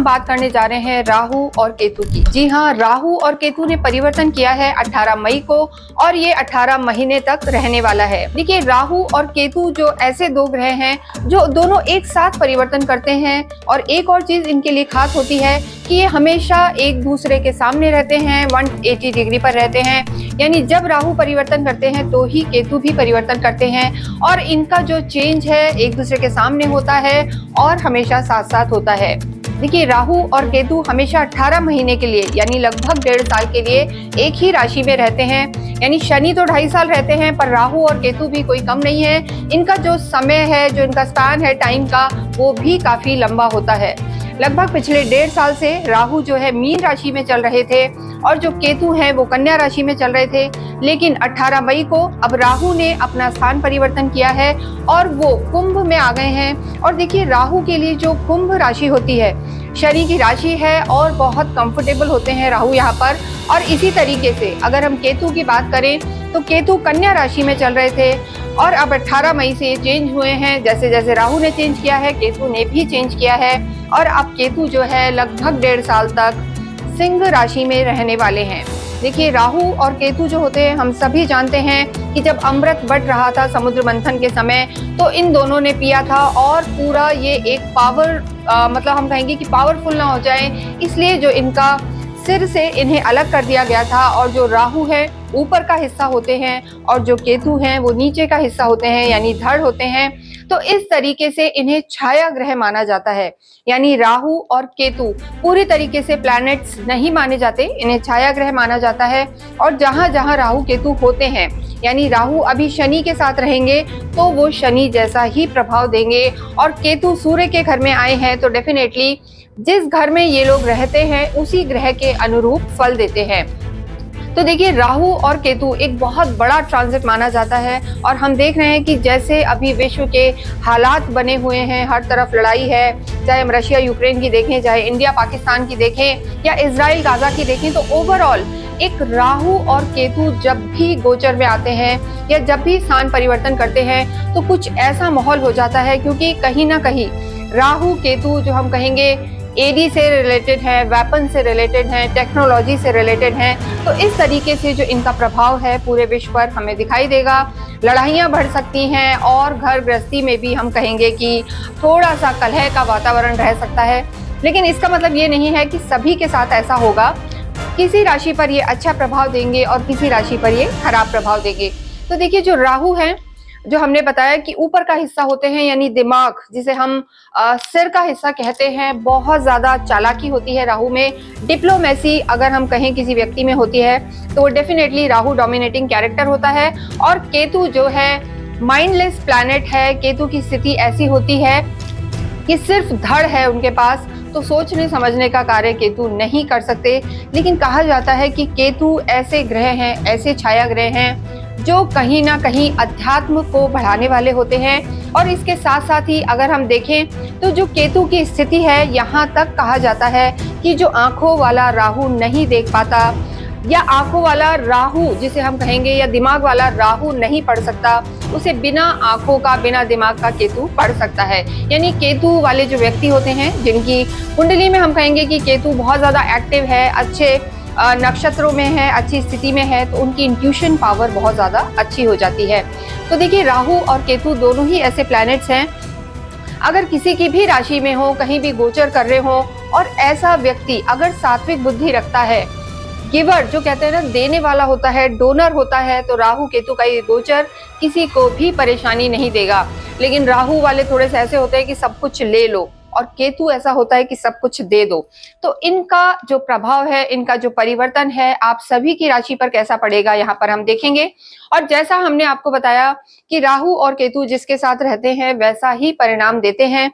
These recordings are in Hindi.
हम बात करने जा रहे हैं राहु और केतु की। जी हाँ, राहु और केतु ने परिवर्तन किया है 18 मई को और ये 18 महीने तक रहने वाला है। देखिए, राहु और केतु जो ऐसे दो ग्रह हैं जो दोनों एक साथ परिवर्तन करते हैं, और एक और चीज इनके लिए खास होती है कि ये हमेशा एक दूसरे के सामने रहते हैं, 180 डिग्री पर रहते हैं। यानी जब राहु परिवर्तन करते हैं तो ही केतु भी परिवर्तन करते हैं, और इनका जो चेंज है एक दूसरे के सामने होता है और हमेशा साथ साथ होता है। देखिए, राहु और केतु हमेशा 18 महीने के लिए यानी लगभग 1.5 साल के लिए एक ही राशि में रहते हैं। यानी शनि तो 2.5 साल रहते हैं, पर राहु और केतु भी कोई कम नहीं है। इनका जो समय है, जो इनका स्पैन है टाइम का, वो भी काफी लंबा होता है। लगभग पिछले 1.5 साल से राहु जो है मीन राशि में चल रहे थे और जो केतु हैं वो कन्या राशि में चल रहे थे। लेकिन 18 मई को अब राहु ने अपना स्थान परिवर्तन किया है और वो कुंभ में आ गए हैं। और देखिए, राहु के लिए जो कुंभ राशि होती है शनि की राशि है और बहुत कंफर्टेबल होते हैं राहु यहाँ पर। और इसी तरीके से अगर हम केतु की बात करें तो केतु कन्या राशि में चल रहे थे और अब 18 मई से चेंज हुए हैं। जैसे जैसे राहु ने चेंज किया है, केतु ने भी चेंज किया है, और अब केतु जो है लगभग 1.5 साल तक सिंह राशि में रहने वाले हैं। देखिए, राहु और केतु जो होते हैं, हम सभी जानते हैं कि जब अमृत बट रहा था समुद्र मंथन के समय, तो इन दोनों ने पिया था और पूरा ये एक पावर मतलब हम कहेंगे कि पावरफुल ना हो जाए, इसलिए जो इनका सिर से इन्हें अलग कर दिया गया था। और जो राहु है ऊपर का हिस्सा होते हैं और जो केतु हैं वो नीचे का हिस्सा होते हैं, यानी धड़ होते हैं। तो इस तरीके से इन्हें छाया ग्रह माना जाता है। यानी राहु और केतु पूरी तरीके से प्लैनेट्स नहीं माने जाते, इन्हें छाया ग्रह माना जाता है। और जहां जहां राहु केतु होते हैं, यानी राहु अभी शनि के साथ रहेंगे तो वो शनि जैसा ही प्रभाव देंगे, और केतु सूर्य के घर में आए हैं तो डेफिनेटली जिस घर में ये लोग रहते हैं उसी ग्रह के अनुरूप फल देते हैं। तो देखिए, राहु और केतु एक बहुत बड़ा ट्रांजिट माना जाता है, और हम देख रहे हैं कि जैसे अभी विश्व के हालात बने हुए हैं, हर तरफ लड़ाई है, चाहे हम रशिया यूक्रेन की देखें, चाहे इंडिया पाकिस्तान की देखें या इजराइल गाजा की देखें, तो ओवरऑल एक राहु और केतु जब भी गोचर में आते हैं या जब भी स्थान परिवर्तन करते हैं तो कुछ ऐसा माहौल हो जाता है, क्योंकि कहीं ना कहीं राहु केतु जो हम कहेंगे एडी से रिलेटेड है, वेपन से रिलेटेड है, टेक्नोलॉजी से रिलेटेड है। तो इस तरीके से जो इनका प्रभाव है पूरे विश्व पर हमें दिखाई देगा। लड़ाइयाँ बढ़ सकती हैं और घर गृहस्थी में भी हम कहेंगे कि थोड़ा सा कलह का वातावरण रह सकता है। लेकिन इसका मतलब ये नहीं है कि सभी के साथ ऐसा होगा। किसी राशि पर ये अच्छा प्रभाव देंगे और किसी राशि पर ये खराब प्रभाव देंगे। तो देखिए, जो राहु है, जो हमने बताया कि ऊपर का हिस्सा होते हैं, यानी दिमाग, जिसे हम सिर का हिस्सा कहते हैं, बहुत ज्यादा चालाकी होती है राहु में। डिप्लोमेसी अगर हम कहें किसी व्यक्ति में होती है तो डेफिनेटली राहु डोमिनेटिंग कैरेक्टर होता है। और केतु जो है माइंडलेस प्लैनेट है। केतु की स्थिति ऐसी होती है कि सिर्फ धड़ है उनके पास, तो सोचने समझने का कार्य केतु नहीं कर सकते। लेकिन कहा जाता है कि केतु ऐसे ग्रह हैं, ऐसे छाया ग्रह हैं जो कहीं ना कहीं अध्यात्म को बढ़ाने वाले होते हैं। और इसके साथ साथ ही अगर हम देखें तो जो केतु की स्थिति है, यहाँ तक कहा जाता है कि जो आंखों वाला राहु नहीं देख पाता, या आंखों वाला राहु जिसे हम कहेंगे, या दिमाग वाला राहु नहीं पढ़ सकता, उसे बिना आंखों का, बिना दिमाग का केतु पढ़ सकता है। यानी केतु वाले जो व्यक्ति होते हैं, जिनकी कुंडली में हम कहेंगे कि केतु बहुत ज्यादा एक्टिव है, अच्छे नक्षत्रों में है, अच्छी स्थिति में है, तो उनकी इंट्यूशन पावर बहुत ज्यादा अच्छी हो जाती है। तो देखिए, राहु और केतु दोनों ही ऐसे प्लैनेट्स हैं, अगर किसी की भी राशि में हो, कहीं भी गोचर कर रहे हो, और ऐसा व्यक्ति अगर सात्विक बुद्धि रखता है, गिवर जो कहते हैं ना, देने वाला होता है, डोनर होता है, तो राहु केतु का ये गोचर किसी को भी परेशानी नहीं देगा। लेकिन राहु वाले थोड़े से ऐसे होते हैं कि सब कुछ ले लो, और केतु ऐसा होता है कि सब कुछ दे दो। तो इनका जो प्रभाव है, इनका जो परिवर्तन है, आप सभी की राशि पर कैसा पड़ेगा यहाँ पर हम देखेंगे। और जैसा हमने आपको बताया कि राहु और केतु जिसके साथ रहते हैं वैसा ही परिणाम देते हैं।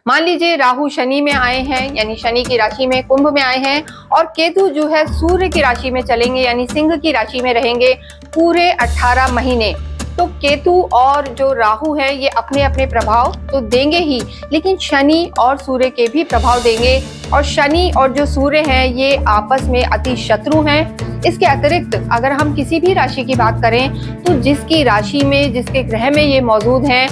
मान लीजिए राहु शनि में आए हैं, यानी शनि की राशि में, कुंभ में आए हैं, और केतु जो है सूर्य की राशि में चलेंगे, यानी सिंह की राशि में रहेंगे पूरे 18 महीने। तो केतु और जो राहु है ये अपने अपने प्रभाव तो देंगे ही, लेकिन शनि और सूर्य के भी प्रभाव देंगे। और शनि और जो सूर्य हैं ये आपस में अति शत्रु हैं। इसके अतिरिक्त अगर हम किसी भी राशि की बात करें तो जिसकी राशि में, जिसके ग्रह में ये मौजूद हैं,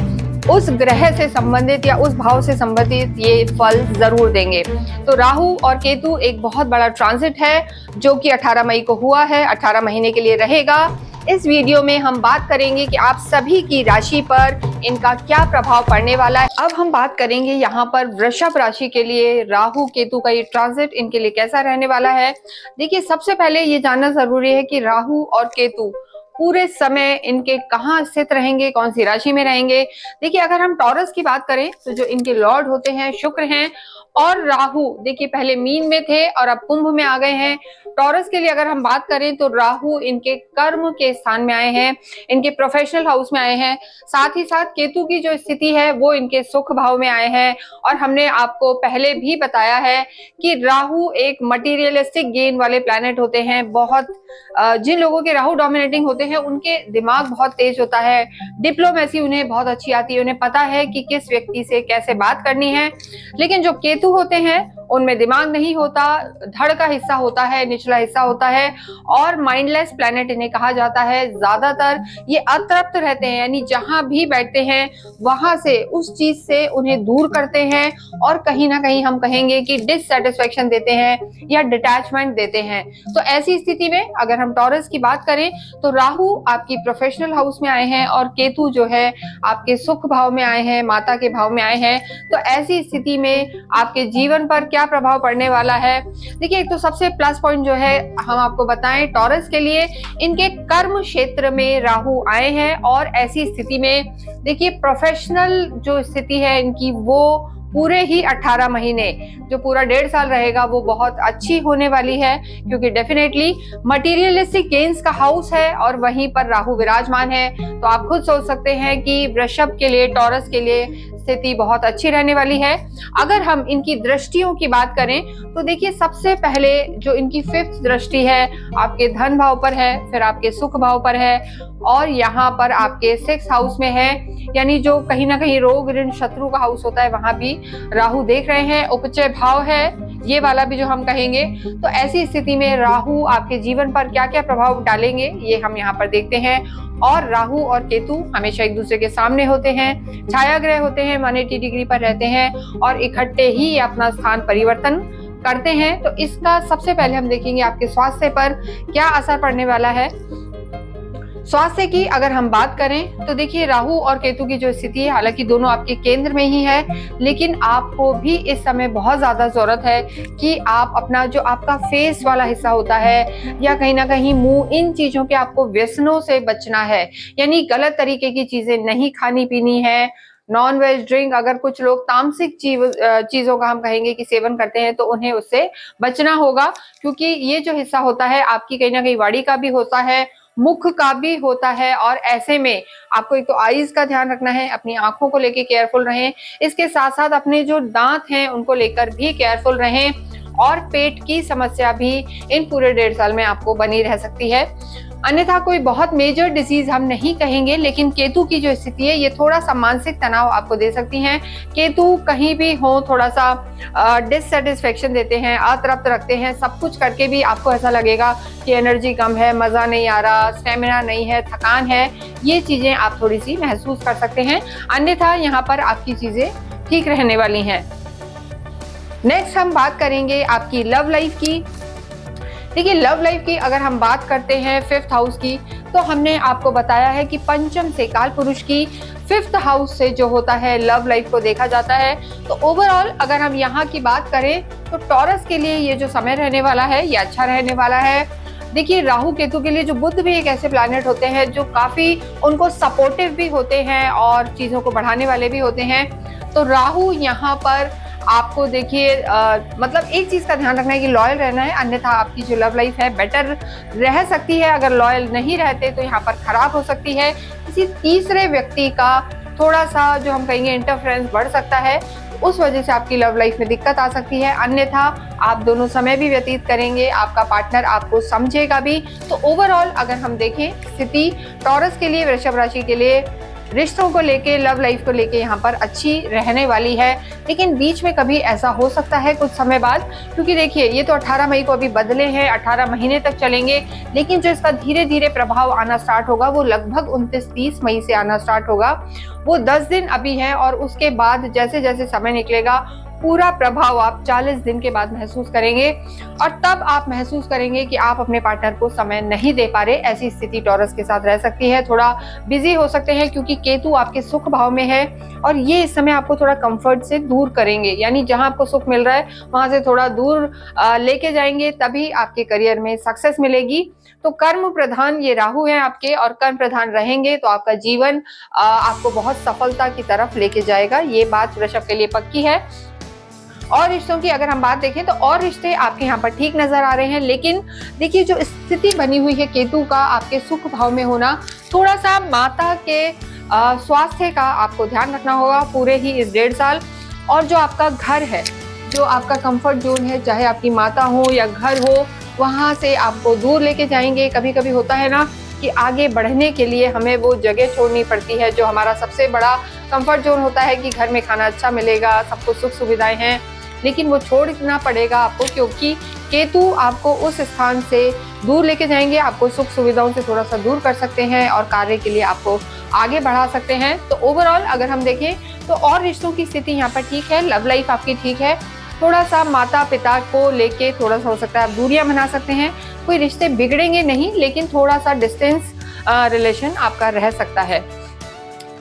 उस ग्रह से संबंधित या उस भाव से संबंधित ये फल जरूर देंगे। तो राहु और केतु एक बहुत बड़ा ट्रांजिट है जो कि 18 मई को हुआ है, 18 महीने के लिए रहेगा। इस वीडियो में हम बात करेंगे कि आप सभी की राशि पर इनका क्या प्रभाव पड़ने वाला है। अब हम बात करेंगे यहाँ पर वृषभ राशि के लिए राहु केतु का ये ट्रांजिट इनके लिए कैसा रहने वाला है। देखिए, सबसे पहले ये जानना जरूरी है कि राहु और केतु पूरे समय इनके कहाँ स्थित रहेंगे, कौन सी राशि में रहेंगे। देखिए, अगर हम टॉरस की बात करें तो जो इनके लॉर्ड होते हैं शुक्र हैं, और राहु देखिए पहले मीन में थे और अब कुंभ में आ गए हैं। टॉरस के लिए अगर हम बात करें तो राहु इनके कर्म के स्थान में आए हैं, इनके प्रोफेशनल हाउस में आए हैं। साथ ही साथ केतु की जो स्थिति है वो इनके सुख भाव में आए हैं। और हमने आपको पहले भी बताया है कि राहु एक मटीरियलिस्टिक गेन वाले प्लैनेट होते हैं। बहुत जिन लोगों के राहु डोमिनेटिंग होते हैं उनके दिमाग बहुत तेज होता है, डिप्लोमेसी उन्हें बहुत अच्छी आती है, उन्हें पता है कि किस व्यक्ति से कैसे बात करनी है। लेकिन जो केतु होते हैं उनमें दिमाग नहीं होता, धड़ का हिस्सा होता है, निचला हिस्सा होता है और माइंडलेस प्लैनेट इन्हें कहा जाता है। ज्यादातर ये अतृप्त रहते हैं, यानी जहां भी बैठते हैं वहां से उस चीज से उन्हें दूर करते हैं और कहीं ना कहीं हम कहेंगे कि डिससेटिस्फेक्शन देते हैं या डिटैचमेंट देते हैं। तो ऐसी स्थिति में अगर हम टॉरस की बात करें तो राहु आपकी प्रोफेशनल हाउस में आए हैं और केतु जो है आपके सुख भाव में आए हैं, माता के भाव में आए हैं। तो ऐसी स्थिति में आपके जीवन पर क्या प्रभाव पड़ने वाला है। देखिए, एक तो सबसे प्लस पॉइंट जो है हम आपको बताएं टॉरस के लिए, इनके कर्म क्षेत्र में राहु आए हैं और ऐसी स्थिति में देखिए प्रोफेशनल जो स्थिति है इनकी वो पूरे ही 18 महीने, जो पूरा 1.5 साल रहेगा वो बहुत अच्छी होने वाली है, क्योंकि डेफिनेटली मटीरियलिस्टिक गेन्स का हाउस है और वहीं पर राहु विराजमान है। तो आप खुद सोच सकते हैं कि वृषभ के लिए, टॉरस के लिए स्थिति बहुत अच्छी रहने वाली है। अगर हम इनकी दृष्टियों की बात करें तो देखिए, सबसे पहले जो इनकी 5th दृष्टि है आपके धन भाव पर है, फिर आपके सुख भाव पर है और यहाँ पर आपके 6th हाउस में है, यानी जो कहीं ना कहीं रोग ऋण शत्रु का हाउस होता है वहां भी राहु देख रहे हैं। उपचय भाव है ये वाला भी जो हम कहेंगे। तो ऐसी स्थिति में राहु आपके जीवन पर क्या क्या प्रभाव डालेंगे ये हम यहाँ पर देखते हैं। और राहु और केतु हमेशा एक दूसरे के सामने होते हैं, छाया ग्रह होते हैं, 180 डिग्री पर रहते हैं और इकट्ठे ही अपना स्थान परिवर्तन करते हैं। तो इसका सबसे पहले हम देखेंगे आपके स्वास्थ्य पर क्या असर पड़ने वाला है। स्वास्थ्य की अगर हम बात करें तो देखिए, राहु और केतु की जो स्थिति है, हालांकि दोनों आपके केंद्र में ही है, लेकिन आपको भी इस समय बहुत ज्यादा जरूरत है कि आप अपना जो आपका फेस वाला हिस्सा होता है या कहीं ना कहीं मुंह, इन चीजों के आपको व्यसनों से बचना है। यानी गलत तरीके की चीजें नहीं खानी पीनी है। नॉन वेज ड्रिंक, अगर कुछ लोग तामसिक चीजों का हम कहेंगे कि सेवन करते हैं तो उन्हें उससे बचना होगा, क्योंकि ये जो हिस्सा होता है आपकी कहीं ना कहीं वाणी का भी होता है, मुख का भी होता है। और ऐसे में आपको एक तो आईज का ध्यान रखना है, अपनी आंखों को लेके केयरफुल रहें, इसके साथ साथ अपने जो दांत हैं उनको लेकर भी केयरफुल रहें। और पेट की समस्या भी इन पूरे 1.5 साल में आपको बनी रह सकती है। अन्यथा कोई बहुत मेजर डिजीज हम नहीं कहेंगे, लेकिन केतु की जो स्थिति है ये थोड़ा सा मानसिक तनाव आपको दे सकती हैं। केतु कहीं भी हो थोड़ा सा डिससेटिस्फेक्शन देते हैं, अतृप्त रखते हैं। सब कुछ करके भी आपको ऐसा लगेगा कि एनर्जी कम है, मजा नहीं आ रहा, स्टेमिना नहीं है, थकान है। ये चीजें आप थोड़ी सी महसूस कर सकते हैं। अन्यथा यहाँ पर आपकी चीजें ठीक रहने वाली हैं। नेक्स्ट हम बात करेंगे आपकी लव लाइफ की। देखिए, लव लाइफ की अगर हम बात करते हैं 5th हाउस की, तो हमने आपको बताया है कि पंचम से काल पुरुष की 5th हाउस से जो होता है लव लाइफ को देखा जाता है। तो ओवरऑल अगर हम यहाँ की बात करें तो टॉरस के लिए ये जो समय रहने वाला है ये अच्छा रहने वाला है। देखिए, राहु केतु के लिए जो बुध भी एक ऐसे प्लैनेट होते हैं जो काफी उनको सपोर्टिव भी होते हैं और चीजों को बढ़ाने वाले भी होते हैं। तो राहु यहाँ पर आपको देखिए मतलब एक चीज का ध्यान रखना है कि लॉयल रहना है, अन्यथा आपकी जो लव लाइफ है बेटर रह सकती है। अगर लॉयल नहीं रहते तो यहाँ पर खराब हो सकती है। किसी तीसरे व्यक्ति का थोड़ा सा जो हम कहेंगे इंटरफेरेंस बढ़ सकता है, उस वजह से आपकी लव लाइफ में दिक्कत आ सकती है। अन्यथा आप दोनों समय भी व्यतीत करेंगे, आपका पार्टनर आपको समझेगा भी। तो ओवरऑल अगर हम देखें स्थिति टॉरस के लिए, वृषभ राशि के लिए रिश्तों को लेके, लव लाइफ को लेके यहाँ पर अच्छी रहने वाली है। लेकिन बीच में कभी ऐसा हो सकता है कुछ समय बाद, क्योंकि देखिए ये तो 18 मई को अभी बदले हैं, 18 महीने तक चलेंगे, लेकिन जो इसका धीरे धीरे प्रभाव आना स्टार्ट होगा वो लगभग 29-30 मई से आना स्टार्ट होगा। वो 10 दिन अभी है और उसके बाद जैसे जैसे समय निकलेगा पूरा प्रभाव आप 40 दिन के बाद महसूस करेंगे, और तब आप महसूस करेंगे कि आप अपने पार्टनर को समय नहीं दे पा रहे। ऐसी स्थिति टॉरस के साथ रह सकती है। थोड़ा बिजी हो सकते हैं क्योंकि केतु आपके सुख भाव में है और ये इस समय आपको थोड़ा कंफर्ट से दूर करेंगे, यानी जहां आपको सुख मिल रहा है वहां से थोड़ा दूर लेके जाएंगे, तभी आपके करियर में सक्सेस मिलेगी। तो कर्म प्रधान ये राहु है आपके, और कर्म प्रधान रहेंगे तो आपका जीवन आपको बहुत सफलता की तरफ लेके जाएगा। ये बात वृषभ के लिए पक्की है। और रिश्तों की अगर हम बात देखें तो और रिश्ते आपके यहाँ पर ठीक नजर आ रहे हैं, लेकिन देखिए जो स्थिति बनी हुई है केतु का आपके सुख भाव में होना, थोड़ा सा माता के स्वास्थ्य का आपको ध्यान रखना होगा पूरे ही इस 1.5 साल। और जो आपका घर है, जो आपका कंफर्ट जोन है, चाहे आपकी माता हो या घर हो, वहां से आपको दूर लेके जाएंगे। कभी कभी होता है ना कि आगे बढ़ने के लिए हमें वो जगह छोड़नी पड़ती है जो हमारा सबसे बड़ा कंफर्ट जोन होता है, कि घर में खाना अच्छा मिलेगा, सब कुछ सुख सुविधाएं हैं, लेकिन वो छोड़ना पड़ेगा आपको, क्योंकि केतु आपको उस स्थान से दूर लेके जाएंगे, आपको सुख सुविधाओं से थोड़ा सा दूर कर सकते हैं और कार्य के लिए आपको आगे बढ़ा सकते हैं। तो ओवरऑल अगर हम देखें तो और रिश्तों की स्थिति यहाँ पर ठीक है, लव लाइफ आपकी ठीक है। थोड़ा सा माता पिता को लेके थोड़ा सा हो सकता है आप दूरियां बना सकते हैं, कोई रिश्ते बिगड़ेंगे नहीं, लेकिन थोड़ा सा डिस्टेंस रिलेशन आपका रह सकता है।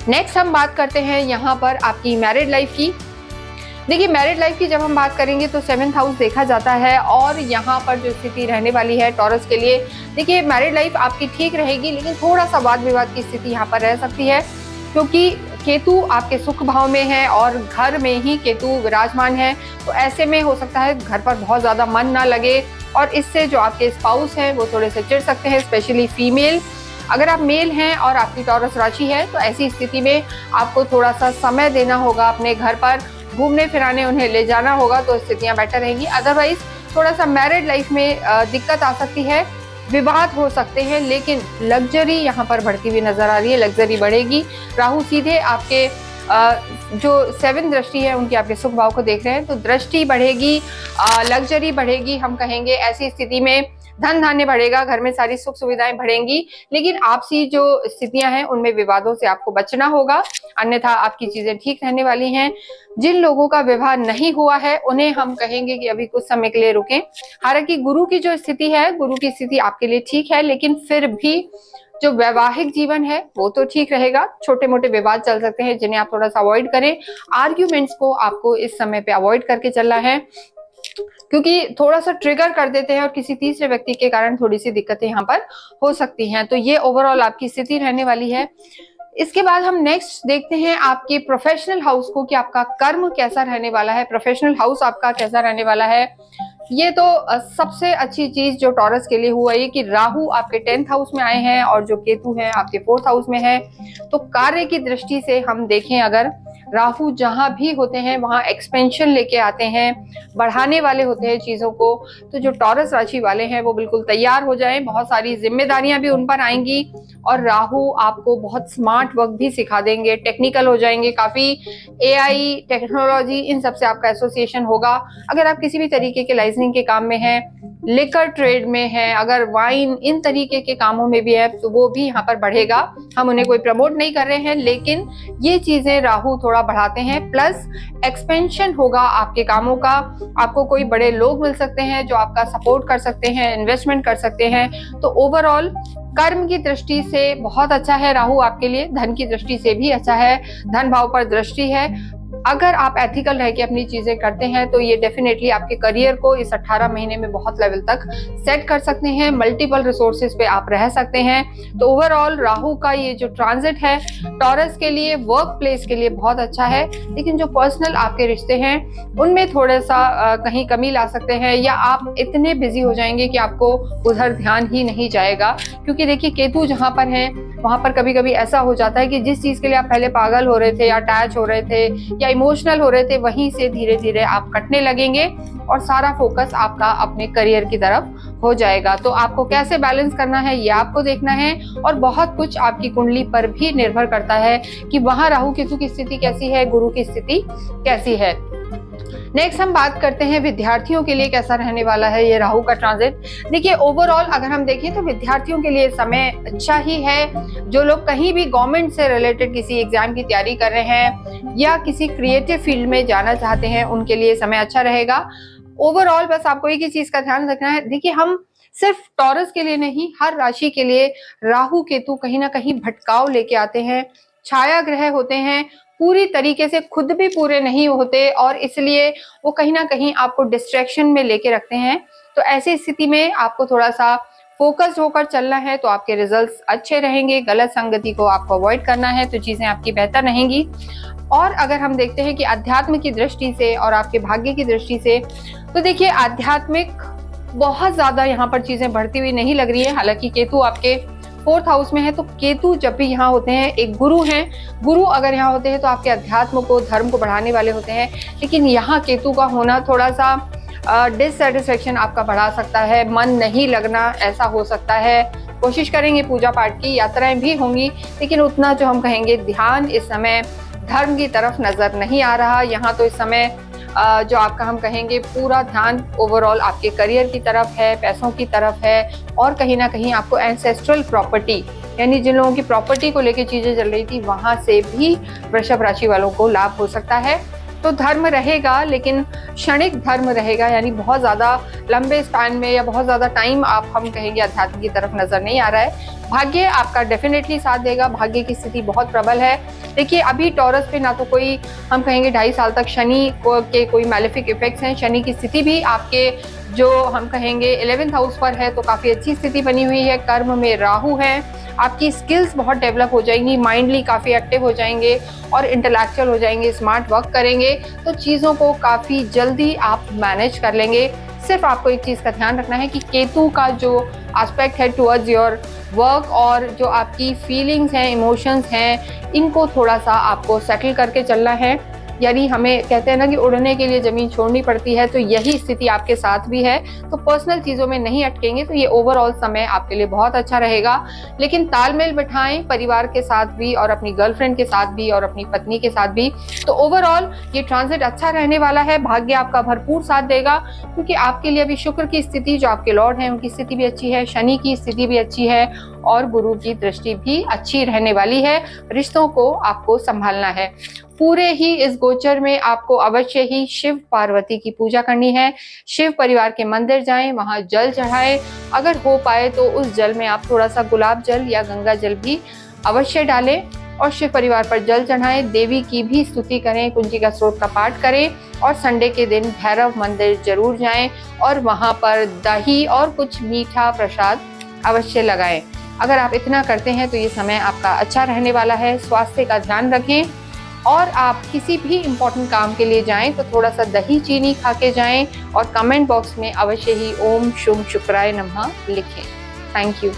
नेक्स्ट हम बात करते हैं यहाँ पर आपकी मैरिड लाइफ की। देखिए मैरिड लाइफ की जब हम बात करेंगे तो 7th हाउस देखा जाता है, और यहाँ पर जो स्थिति रहने वाली है टॉरस के लिए, देखिए मैरिड लाइफ आपकी ठीक रहेगी, लेकिन थोड़ा सा वाद विवाद की स्थिति यहाँ पर रह सकती है, क्योंकि केतु आपके सुख भाव में है और घर में ही केतु विराजमान है। तो ऐसे में हो सकता है घर पर बहुत ज्यादा मन ना लगे, और इससे जो आपके स्पाउस हैं वो थोड़े से चिढ़ सकते हैं, स्पेशली फीमेल। अगर आप मेल हैं और आपकी टॉरस राशि है तो ऐसी स्थिति में आपको थोड़ा सा समय देना होगा अपने घर पर, घूमने फिराने उन्हें ले जाना होगा, तो स्थितियां बेटर रहेंगी। अदरवाइज थोड़ा सा मैरिड लाइफ में दिक्कत आ सकती है, विवाद हो सकते हैं, लेकिन लग्जरी यहाँ पर बढ़ती हुई नजर आ रही है, लग्जरी बढ़ेगी। राहु सीधे आपके जो 7th दृष्टि है उनकी आपके सुख भाव को देख रहे हैं, तो दृष्टि बढ़ेगी, लग्जरी बढ़ेगी, हम कहेंगे। ऐसी स्थिति में धन धान्य बढ़ेगा, घर में सारी सुख सुविधाएं बढ़ेंगी, लेकिन आपसी जो स्थितियां हैं उनमें विवादों से आपको बचना होगा, अन्यथा आपकी चीजें ठीक रहने वाली हैं। जिन लोगों का विवाह नहीं हुआ है उन्हें हम कहेंगे कि अभी कुछ समय के लिए रुकें। हालांकि गुरु की जो स्थिति है, गुरु की स्थिति आपके लिए ठीक है, लेकिन फिर भी जो वैवाहिक जीवन है वो तो ठीक रहेगा। छोटे मोटे विवाद चल सकते हैं जिन्हें आप थोड़ा सा अवॉइड करें। आर्ग्यूमेंट्स को आपको इस समय पे अवॉइड करके चलना है, क्योंकि थोड़ा सा ट्रिगर कर देते हैं और किसी तीसरे व्यक्ति के कारण थोड़ी सी दिक्कतें यहाँ पर हो सकती हैं। तो ये ओवरऑल आपकी स्थिति रहने वाली है। इसके बाद हम नेक्स्ट देखते हैं आपके प्रोफेशनल हाउस को, कि आपका कर्म कैसा रहने वाला है, प्रोफेशनल हाउस आपका कैसा रहने वाला है। ये तो सबसे अच्छी चीज जो टॉरस के लिए हुआ ये कि राहु आपके 10th हाउस में आए हैं और जो केतु है आपके 4th हाउस में है। तो कार्य की दृष्टि से हम देखें, अगर राहु जहां भी होते हैं वहां एक्सपेंशन लेके आते हैं, बढ़ाने वाले होते हैं चीजों को। तो जो टॉरस राशि वाले हैं वो बिल्कुल तैयार हो जाएं, बहुत सारी जिम्मेदारियां भी उन पर आएंगी, और राहु आपको बहुत स्मार्ट वर्क भी सिखा देंगे, टेक्निकल हो जाएंगे काफी। एआई, टेक्नोलॉजी, इन सब से आपका एसोसिएशन होगा। अगर आप किसी भी तरीके के लाइसेंसिंग के काम में हैं, लिकर ट्रेड में है, अगर वाइन, इन तरीके के कामों में भी है, तो वो भी यहाँ पर बढ़ेगा। हम उन्हें कोई प्रमोट नहीं कर रहे हैं, लेकिन ये चीजें राहु थोड़ा बढ़ाते हैं। प्लस एक्सपेंशन होगा आपके कामों का, आपको कोई बड़े लोग मिल सकते हैं जो आपका सपोर्ट कर सकते हैं, इन्वेस्टमेंट कर सकते हैं। तो ओवरऑल कर्म की दृष्टि से बहुत अच्छा है राहु आपके लिए, धन की दृष्टि से भी अच्छा है, धन भाव पर दृष्टि है। अगर आप एथिकल रह के अपनी चीजें करते हैं तो ये डेफिनेटली आपके करियर को इस 18 महीने में बहुत लेवल तक सेट कर सकते हैं, मल्टीपल रिसोर्सेज पे आप रह सकते हैं। तो ओवरऑल राहु का ये जो ट्रांजिट है टॉरस के लिए, वर्क प्लेस के लिए बहुत अच्छा है, लेकिन जो पर्सनल आपके रिश्ते हैं उनमें थोड़ा सा कहीं कमी ला सकते हैं, या आप इतने बिजी हो जाएंगे कि आपको उधर ध्यान ही नहीं जाएगा। क्योंकि देखिए केतु जहां पर है वहां पर कभी कभी ऐसा हो जाता है कि जिस चीज के लिए आप पहले पागल हो रहे थे या अटैच हो रहे थे या या इमोशनल हो रहे थे वहीं से धीरे धीरे आप कटने लगेंगे और सारा फोकस आपका अपने करियर की तरफ हो जाएगा। तो आपको कैसे बैलेंस करना है ये आपको देखना है, और बहुत कुछ आपकी कुंडली पर भी निर्भर करता है कि वहां राहु केतु की स्थिति कैसी है, गुरु की स्थिति कैसी है। नेक्स्ट हम बात करते हैं विद्यार्थियों के लिए कैसा रहने वाला है ये राहु का ट्रांजिट। देखिए ओवरऑल अगर हम देखें तो विद्यार्थियों के लिए समय अच्छा ही है। जो लोग कहीं भी गवर्नमेंट से रिलेटेड किसी एग्जाम की तैयारी कर रहे हैं या किसी क्रिएटिव फील्ड में जाना चाहते हैं उनके लिए समय अच्छा रहेगा। ओवरऑल बस आपको एक ही चीज का ध्यान रखना है। देखिए हम सिर्फ टॉरस के लिए नहीं, हर राशि के लिए राहु केतु कहीं ना कहीं भटकाव लेके आते हैं, छाया ग्रह होते हैं, पूरी तरीके से खुद भी पूरे नहीं होते और इसलिए वो कहीं ना कहीं आपको डिस्ट्रैक्शन में लेके रखते हैं। तो ऐसी स्थिति में आपको थोड़ा सा फोकस होकर चलना है तो आपके रिजल्ट्स अच्छे रहेंगे। गलत संगति को आपको अवॉइड करना है तो चीजें आपकी बेहतर रहेंगी। और अगर हम देखते हैं कि अध्यात्म की दृष्टि से और आपके भाग्य की दृष्टि से, तो देखिए आध्यात्मिक बहुत ज्यादा यहाँ पर चीजें बढ़ती हुई नहीं लग रही है। हालांकि केतु आपके 4th हाउस में है, तो केतु जब भी यहाँ होते हैं एक गुरु हैं, गुरु अगर यहाँ होते हैं तो आपके अध्यात्म को, धर्म को बढ़ाने वाले होते हैं। लेकिन यहाँ केतु का होना थोड़ा सा डिससेटिस्फेक्शन आपका बढ़ा सकता है, मन नहीं लगना ऐसा हो सकता है। कोशिश करेंगे पूजा पाठ की, यात्राएं भी होंगी, लेकिन उतना जो हम कहेंगे ध्यान इस समय धर्म की तरफ नजर नहीं आ रहा। यहाँ तो इस समय जो आपका हम कहेंगे पूरा ध्यान ओवरऑल आपके करियर की तरफ है, पैसों की तरफ है, और कहीं ना कहीं आपको एंसेस्ट्रल प्रॉपर्टी यानी जिन लोगों की प्रॉपर्टी को लेके चीजें चल रही थी वहां से भी वृषभ राशि वालों को लाभ हो सकता है। तो धर्म रहेगा लेकिन क्षणिक धर्म रहेगा, यानी बहुत ज्यादा लंबे स्पैन में या बहुत ज्यादा टाइम आप हम कहेंगे अध्यात्म की तरफ नजर नहीं आ रहा है। भाग्य आपका डेफिनेटली साथ देगा, भाग्य की स्थिति बहुत प्रबल है। देखिए अभी टॉरस पे ना तो कोई हम कहेंगे 2.5 साल तक शनि के कोई मैलेफिक इफेक्ट्स हैं। शनि की स्थिति भी आपके जो हम कहेंगे 11th हाउस पर है, तो काफी अच्छी स्थिति बनी हुई है। कर्म में राहु है, आपकी स्किल्स बहुत डेवलप हो जाएंगी, माइंडली काफी एक्टिव हो जाएंगे और इंटेलेक्चुअल हो जाएंगे, स्मार्ट वर्क करेंगे, तो चीजों को काफी जल्दी आप मैनेज कर लेंगे। सिर्फ आपको एक चीज का ध्यान रखना है कि केतु का जो एस्पेक्ट है टुवर्ड्स योर वर्क और जो आपकी फीलिंग्स हैं, इमोशंस हैं, इनको थोड़ा सा आपको सेटल करके चलना है। यानी हमें कहते हैं ना कि उड़ने के लिए जमीन छोड़नी पड़ती है, तो यही स्थिति आपके साथ भी है। तो पर्सनल चीजों में नहीं अटकेंगे तो ये ओवरऑल समय आपके लिए बहुत अच्छा रहेगा। लेकिन तालमेल बिठाएं परिवार के साथ भी और अपनी गर्लफ्रेंड के साथ भी और अपनी पत्नी के साथ भी। तो ओवरऑल ये ट्रांजिट अच्छा रहने वाला है। भाग्य आपका भरपूर साथ देगा क्योंकि आपके लिए अभी शुक्र की स्थिति जो आपके लॉर्ड है उनकी स्थिति भी अच्छी है, शनि की स्थिति भी अच्छी है और गुरु की दृष्टि भी अच्छी रहने वाली है। रिश्तों को आपको संभालना है। पूरे ही इस गोचर में आपको अवश्य ही शिव पार्वती की पूजा करनी है। शिव परिवार के मंदिर जाएं, वहां जल चढ़ाएं। अगर हो पाए तो उस जल में आप थोड़ा सा गुलाब जल या गंगा जल भी अवश्य डालें और शिव परिवार पर जल चढ़ाएं। देवी की भी स्तुति करें, कुंजिका स्त्रोत का पाठ करें और संडे के दिन भैरव मंदिर जरूर जाएं और वहां पर दही और कुछ मीठा प्रसाद अवश्य लगाएं। अगर आप इतना करते हैं तो ये समय आपका अच्छा रहने वाला है। स्वास्थ्य का ध्यान रखें और आप किसी भी इम्पोर्टेंट काम के लिए जाएं तो थोड़ा सा दही चीनी खा के जाएं और कमेंट बॉक्स में अवश्य ही ओम शुभ शुक्राय नमः लिखें। Thank you.